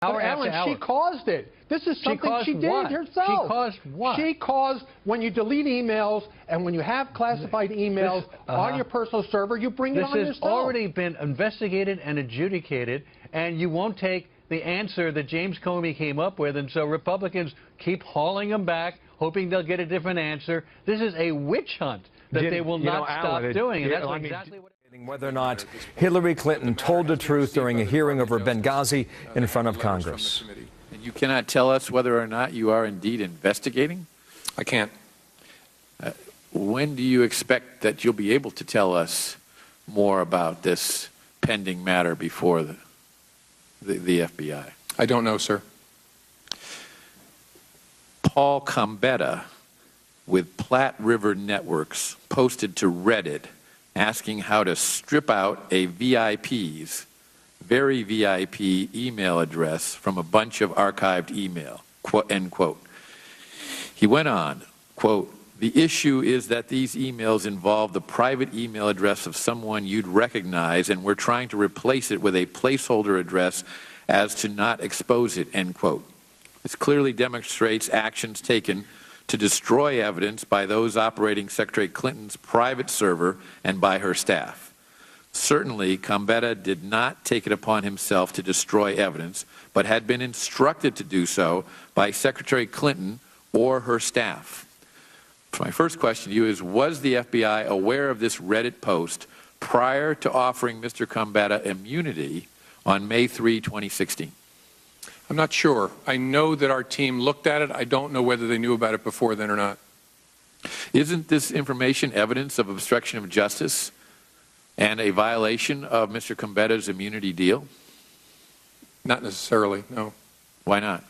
But Alan, she caused it. This is something she did herself. She caused what? She caused when you delete emails and when you have classified emails on your personal server, you bring it on yourself. This has already been investigated and adjudicated, and you won't take the answer that James Comey came up with, and so Republicans keep hauling them back, hoping they'll get a different answer. This is a witch hunt that they will not stop doing, and that's exactly what whether or not Hillary Clinton told the truth during a hearing over Benghazi in front of Congress. And you cannot tell us whether or not you are indeed investigating? I can't. When do you expect that you'll be able to tell us more about this pending matter before the FBI? I don't know, sir. Paul Gambetta with Platte River Networks posted to Reddit asking how to strip out a VIP's, very VIP email address from a bunch of archived email, end quote. He went on, quote, "The issue is that these emails involve the private email address of someone you'd recognize, and we're trying to replace it with a placeholder address as to not expose it," end quote. This clearly demonstrates actions taken to destroy evidence by those operating Secretary Clinton's private server and by her staff. Certainly, Gambetta did not take it upon himself to destroy evidence, but had been instructed to do so by Secretary Clinton or her staff. So my first question to you is, was the FBI aware of this Reddit post prior to offering Mr. Gambetta immunity on May 3, 2016? I'm not sure. I know that our team looked at it. I don't know whether they knew about it before then or not. Isn't this information evidence of obstruction of justice and a violation of Mr. Gambetta's immunity deal? Not necessarily, no. Why not?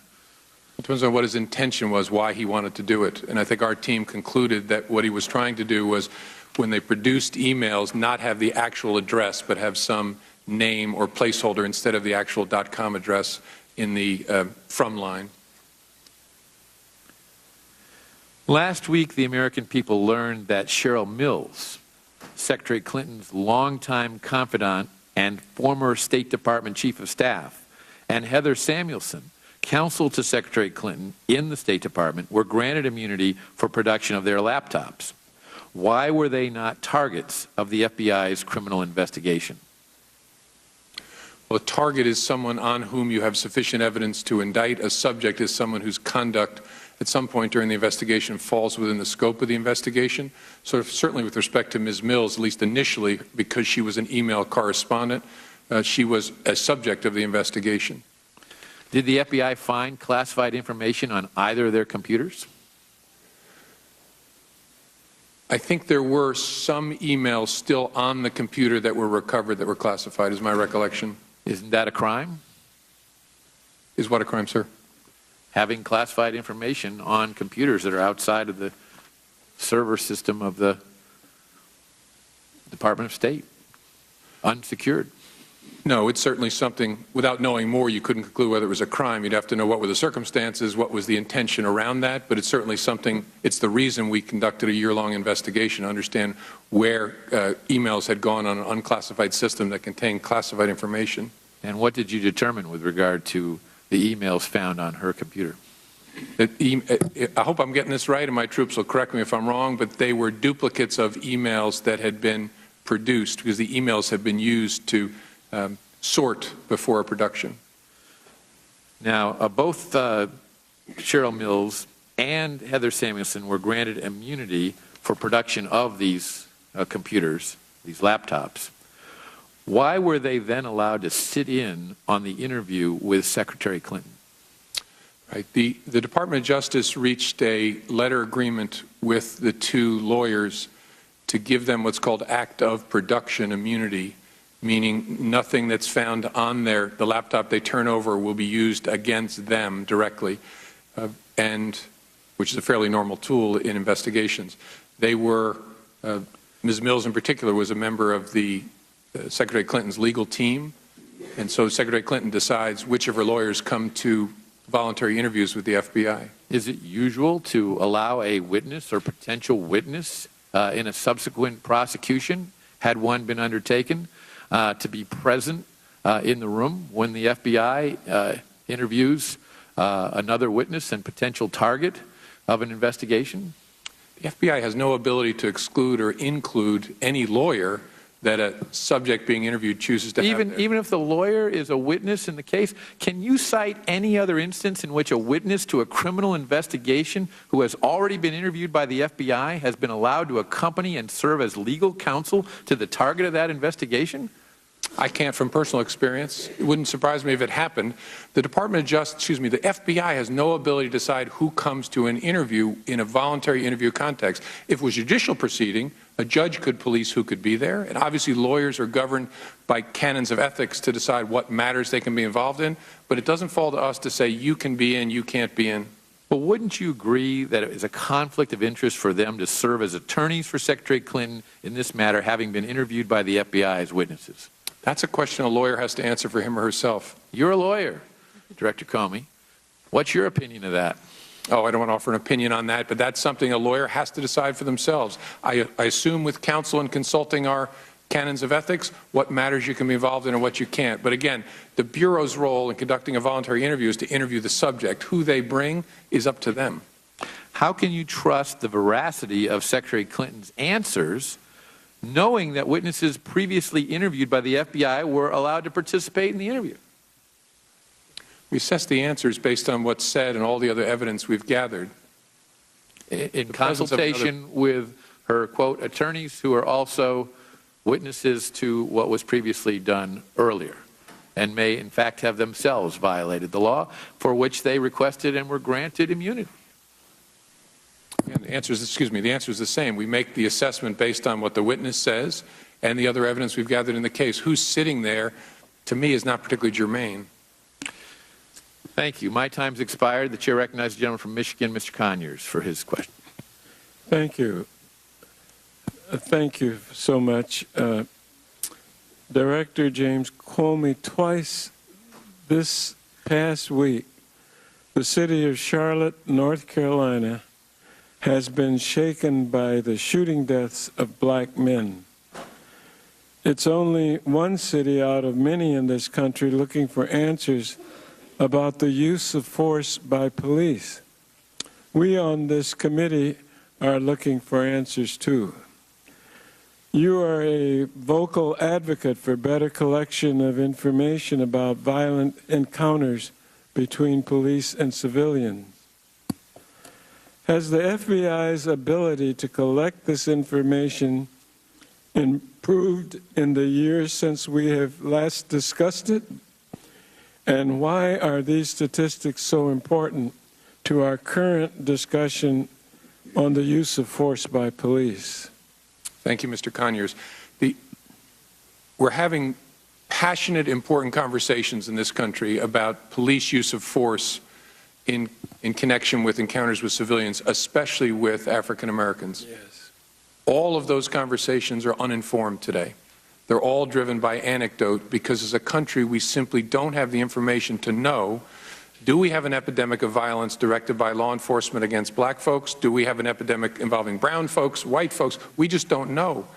It depends on what his intention was, why he wanted to do it. And I think our team concluded that what he was trying to do was, when they produced emails, not have the actual address, but have some name or placeholder instead of the actual .com address in the from line. Last week, the American people learned that Cheryl Mills, Secretary Clinton's longtime confidant and former State Department Chief of Staff, and Heather Samuelson, counsel to Secretary Clinton in the State Department, were granted immunity for production of their laptops. Why were they not targets of the FBI's criminal investigation? Well, a target is someone on whom you have sufficient evidence to indict. A subject is someone whose conduct at some point during the investigation falls within the scope of the investigation. So certainly with respect to Ms. Mills, at least initially, because she was an email correspondent, she was a subject of the investigation. Did the FBI find classified information on either of their computers? I think there were some emails still on the computer that were recovered that were classified, is my recollection. Isn't that a crime? Is what a crime, sir? Having classified information on computers that are outside of the server system of the Department of State, unsecured. No, it's certainly something, without knowing more, you couldn't conclude whether it was a crime. You'd have to know what were the circumstances, what was the intention around that, but it's certainly something, it's the reason we conducted a year-long investigation to understand where emails had gone on an unclassified system that contained classified information. And what did you determine with regard to the emails found on her computer? I hope I'm getting this right, and my troops will correct me if I'm wrong, but they were duplicates of emails that had been produced because the emails had been used to sort before a production. Now, both Cheryl Mills and Heather Samuelson were granted immunity for production of these computers, these laptops. Why were they then allowed to sit in on the interview with Secretary Clinton? Right. The Department of Justice reached a letter agreement with the two lawyers to give them what's called act of production immunity, meaning nothing that's found on the laptop they turn over will be used against them directly, and which is a fairly normal tool in investigations. They were, Ms. Mills in particular was a member of the Secretary Clinton's legal team, and so Secretary Clinton decides which of her lawyers come to voluntary interviews with the FBI. Is it usual to allow a witness or potential witness in a subsequent prosecution, had one been undertaken, to be present in the room when the FBI interviews another witness and potential target of an investigation? The FBI has no ability to exclude or include any lawyer that a subject being interviewed chooses to have there. Even if the lawyer is a witness in the case, can you cite any other instance in which a witness to a criminal investigation who has already been interviewed by the FBI has been allowed to accompany and serve as legal counsel to the target of that investigation? I can't from personal experience. It wouldn't surprise me if it happened. The Department of Justice, the FBI has no ability to decide who comes to an interview in a voluntary interview context. If it was a judicial proceeding, a judge could police who could be there, and obviously lawyers are governed by canons of ethics to decide what matters they can be involved in, but it doesn't fall to us to say you can be in, you can't be in. But wouldn't you agree that it is a conflict of interest for them to serve as attorneys for Secretary Clinton in this matter, having been interviewed by the FBI as witnesses? That's a question a lawyer has to answer for him or herself. You're a lawyer, Director Comey. What's your opinion of that? Oh, I don't want to offer an opinion on that, but that's something a lawyer has to decide for themselves. I assume with counsel and consulting our canons of ethics, what matters you can be involved in and what you can't. But again, the Bureau's role in conducting a voluntary interview is to interview the subject. Who they bring is up to them. How can you trust the veracity of Secretary Clinton's answers, knowing that witnesses previously interviewed by the FBI were allowed to participate in the interview? We assess the answers based on what's said and all the other evidence we've gathered. In consultation with her, quote, attorneys who are also witnesses to what was previously done earlier and may, in fact, have themselves violated the law for which they requested and were granted immunity. And the answer is, the answer is the same. We make the assessment based on what the witness says and the other evidence we've gathered in the case. Who's sitting there, to me, is not particularly germane. Thank you. My time's expired. The chair recognizes the gentleman from Michigan, Mr. Conyers, for his question. Thank you. Thank you so much. Director James Comey, twice this past week, the city of Charlotte, North Carolina, has been shaken by the shooting deaths of black men. It's only one city out of many in this country looking for answers about the use of force by police. We on this committee are looking for answers too. You are a vocal advocate for better collection of information about violent encounters between police and civilians. Has the FBI's ability to collect this information improved in the years since we have last discussed it? And why are these statistics so important to our current discussion on the use of force by police? Thank you, Mr. Conyers. We're having passionate, important conversations in this country about police use of force in connection with encounters with civilians, especially with African Americans. Yes. All of those conversations are uninformed today. They're all driven by anecdote because as a country we simply don't have the information to know, do we have an epidemic of violence directed by law enforcement against black folks? Do we have an epidemic involving brown folks, white folks? We just don't know.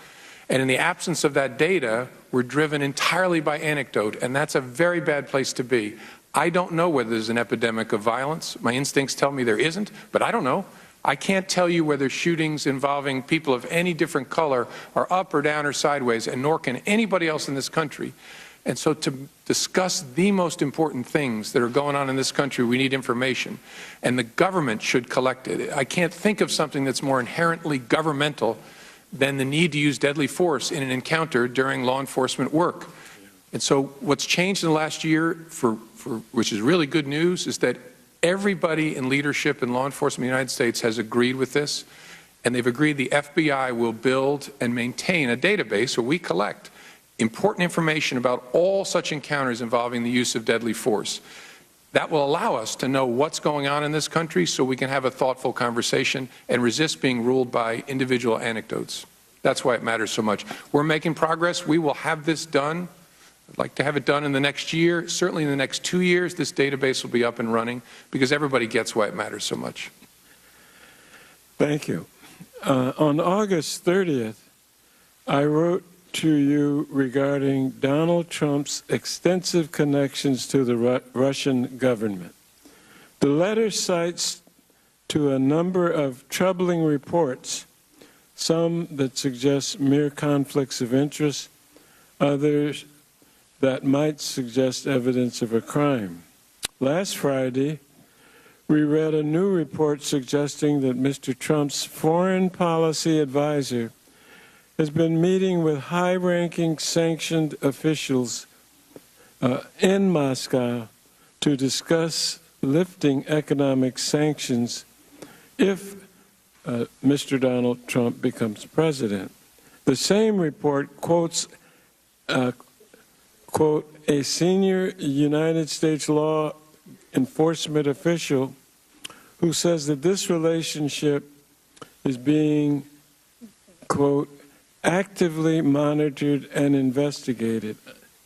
And in the absence of that data, we're driven entirely by anecdote, and that's a very bad place to be. I don't know whether there's an epidemic of violence. My instincts tell me there isn't, but I don't know. I can't tell you whether shootings involving people of any different color are up or down or sideways, and nor can anybody else in this country. And so to discuss the most important things that are going on in this country, we need information. And the government should collect it. I can't think of something that's more inherently governmental than the need to use deadly force in an encounter during law enforcement work. And so what's changed in the last year, which is really good news, is that everybody in leadership in law enforcement in the United States has agreed with this, and they've agreed the FBI will build and maintain a database where we collect important information about all such encounters involving the use of deadly force. That will allow us to know what's going on in this country so we can have a thoughtful conversation and resist being ruled by individual anecdotes. That's why it matters so much. We're making progress. We will have this done. I'd like to have it done in the next year. Certainly in the next 2 years, this database will be up and running because everybody gets why it matters so much. Thank you. On August 30th, I wrote to you regarding Donald Trump's extensive connections to the Russian government. The letter cites to a number of troubling reports, some that suggest mere conflicts of interest, others that might suggest evidence of a crime. Last Friday, we read a new report suggesting that Mr. Trump's foreign policy advisor has been meeting with high-ranking sanctioned officials in Moscow to discuss lifting economic sanctions if Mr. Donald Trump becomes president. The same report quotes, quote, a senior United States law enforcement official who says that this relationship is being, quote, actively monitored and investigated,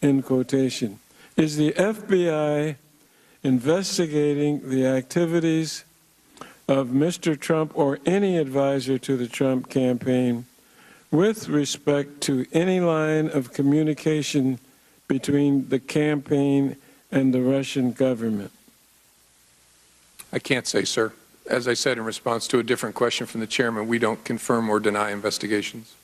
end quotation. Is the FBI investigating the activities of Mr. Trump or any advisor to the Trump campaign with respect to any line of communication between the campaign and the Russian government? I can't say, sir. As I said in response to a different question from the chairman, we don't confirm or deny investigations.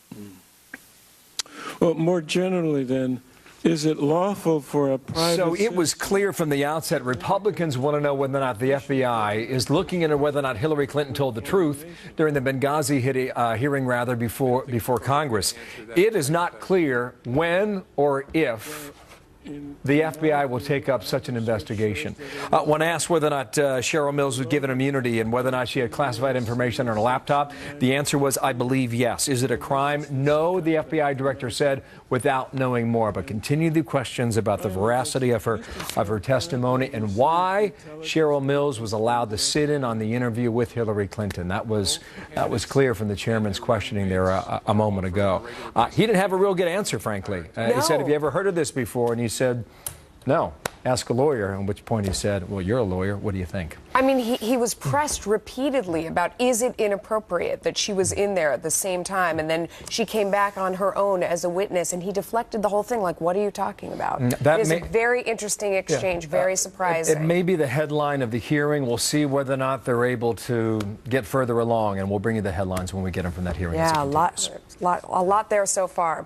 Well, more generally then, is it lawful for a private... So it was clear from the outset Republicans want to know whether or not the FBI is looking into whether or not Hillary Clinton told the truth during the Benghazi hearing before Congress. It is not clear when or if the FBI will take up such an investigation. When asked whether or not Cheryl Mills was given immunity and whether or not she had classified information on her laptop, the answer was, I believe, yes. Is it a crime? No, the FBI director said, without knowing more. But continue the questions about the veracity of her testimony and why Cheryl Mills was allowed to sit in on the interview with Hillary Clinton. That was clear from the chairman's questioning there a moment ago. He didn't have a real good answer, frankly. He said, have you ever heard of this before? And he said, no, ask a lawyer, on which point he said, well, you're a lawyer. What do you think? I mean, he was pressed repeatedly about, is it inappropriate that she was in there at the same time? And then she came back on her own as a witness, and he deflected the whole thing. Like, what are you talking about? It is a very interesting exchange, very surprising. It may be the headline of the hearing. We'll see whether or not they're able to get further along, and we'll bring you the headlines when we get them from that hearing. Yeah, a lot there so far.